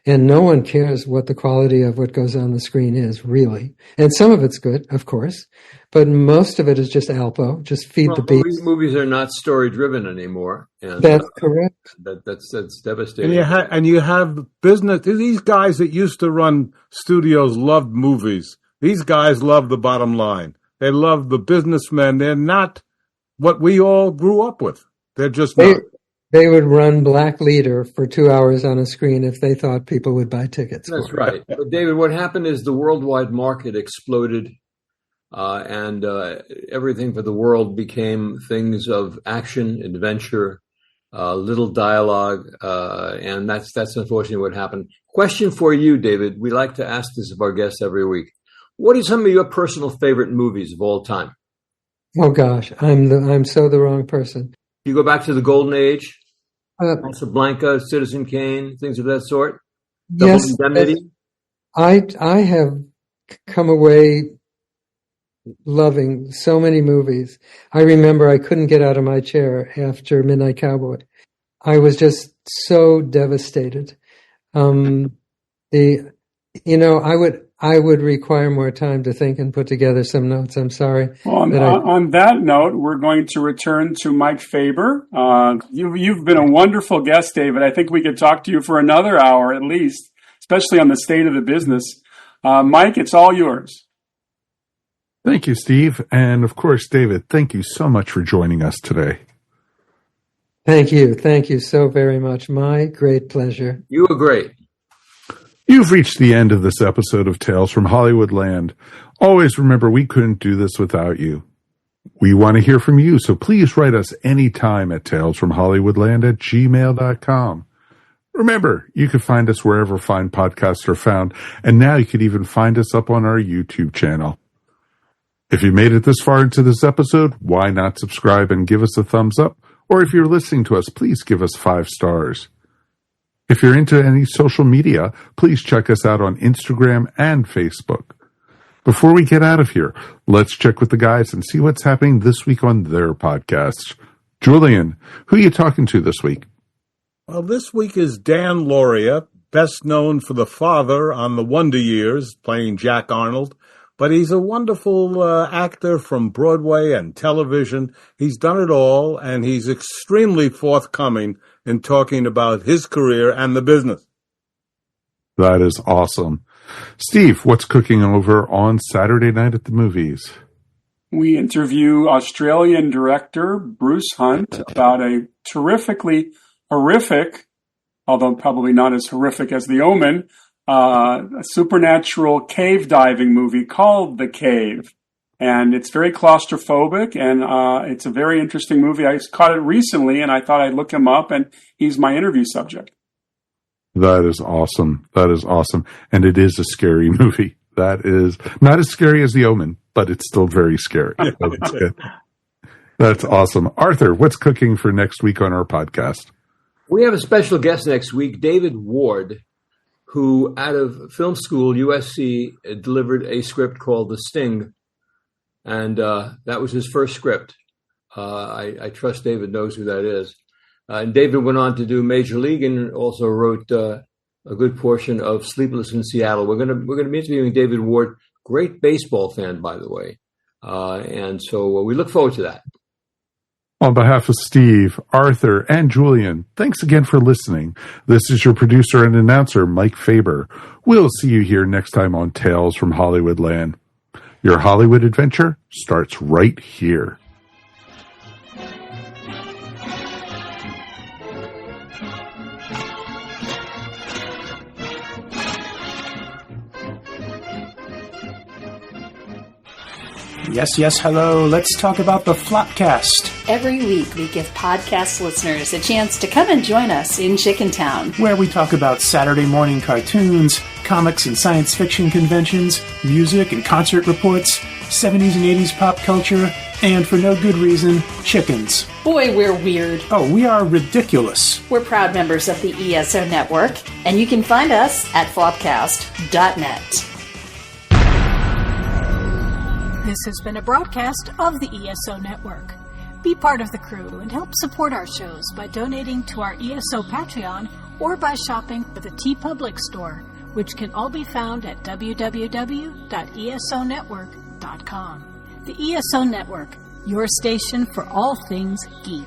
and no one cares what the quality of what goes on the screen is, really. And some of it's good, of course, but most of it is just Alpo, just feed the beast. Movies are not story-driven anymore. And, that's correct. That's devastating. And you have business. These guys that used to run studios loved movies. These guys love the bottom line. They love the businessmen. They're not what we all grew up with. They're just not. They would run Black Leader for 2 hours on a screen if they thought people would buy tickets. That's right. But David, what happened is the worldwide market exploded, and everything for the world became things of action, adventure, little dialogue, and that's unfortunately what happened. Question for you, David. We like to ask this of our guests every week. What are some of your personal favorite movies of all time? Oh gosh, I'm so the wrong person. You go back to the Golden Age, Casablanca, Citizen Kane, things of that sort. Double Indemnity. I have come away loving so many movies. I remember I couldn't get out of my chair after Midnight Cowboy. I was just so devastated. I would require more time to think and put together some notes. I'm sorry. Well, on that note, we're going to return to Mike Faber. You've been a wonderful guest, David. I think we could talk to you for another hour at least, especially on the state of the business. Mike, it's all yours. Thank you, Steve. And of course, David, thank you so much for joining us today. Thank you. Thank you so very much. My great pleasure. You were great. You've reached the end of this episode of Tales from Hollywoodland. Always remember, we couldn't do this without you. We want to hear from you, so please write us anytime at talesfromhollywoodland@gmail.com. Remember, you can find us wherever fine podcasts are found, and now you can even find us up on our YouTube channel. If you made it this far into this episode, why not subscribe and give us a thumbs up? Or if you're listening to us, please give us 5 stars. If you're into any social media, please check us out on Instagram and Facebook. Before we get out of here, let's check with the guys and see what's happening this week on their podcasts. Julian, who are you talking to this week? Well, this week is Dan Lauria, best known for the father on The Wonder Years, playing Jack Arnold. But he's a wonderful actor from Broadway and television. He's done it all, and he's extremely forthcoming in talking about his career and the business. That is awesome. Steve, what's cooking over on Saturday night at the movies? We interview Australian director Bruce Hunt about a terrifically horrific, although probably not as horrific as The Omen, a supernatural cave diving movie called The Cave. And it's very claustrophobic, and it's a very interesting movie. I caught it recently, and I thought I'd look him up, and he's my interview subject. That is awesome. That is awesome. And it is a scary movie. That is not as scary as The Omen, but it's still very scary. That's good. That's awesome. Arthur, what's cooking for next week on our podcast? We have a special guest next week, David Ward, who out of film school, USC, delivered a script called The Sting. And that was his first script. I trust David knows who that is. And David went on to do Major League and also wrote a good portion of Sleepless in Seattle. We're gonna be interviewing David Ward, great baseball fan, by the way. And so we look forward to that. On behalf of Steve, Arthur, and Julian, thanks again for listening. This is your producer and announcer, Mike Faber. We'll see you here next time on Tales from Hollywoodland. Your Hollywood adventure starts right here. Yes, hello. Let's talk about the Flopcast, Every week, we give podcast listeners a chance to come and join us in Chickentown, where we talk about Saturday morning cartoons, comics and science fiction conventions, music and concert reports, 70s and 80s pop culture, and for no good reason, chickens. Boy, we're weird. Oh, we are ridiculous. We're proud members of the ESO Network, and you can find us at flopcast.net. This has been a broadcast of the ESO Network. Be part of the crew and help support our shows by donating to our ESO Patreon or by shopping at the TeePublic store, which can all be found at www.esonetwork.com. The ESO Network, your station for all things geek.